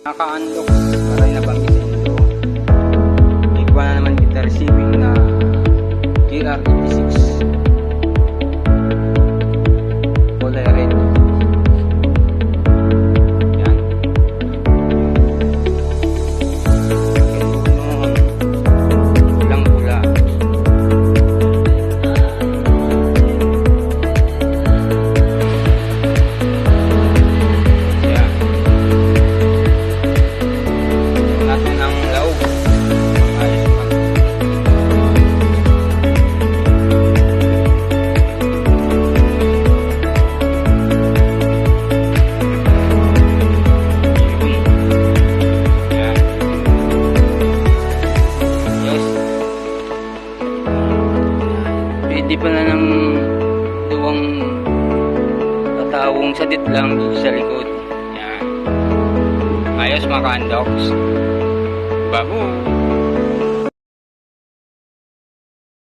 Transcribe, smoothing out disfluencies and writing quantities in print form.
Naka-unlock, maray na banggitin ito. Ikuha na naman kita receiving na KR86 kulay red. Yan. Pulang pula. Pwede pala ng duwang tatawong sadit lang dito sa likod. Yan. Ayos mga ka-unlocks. Bago.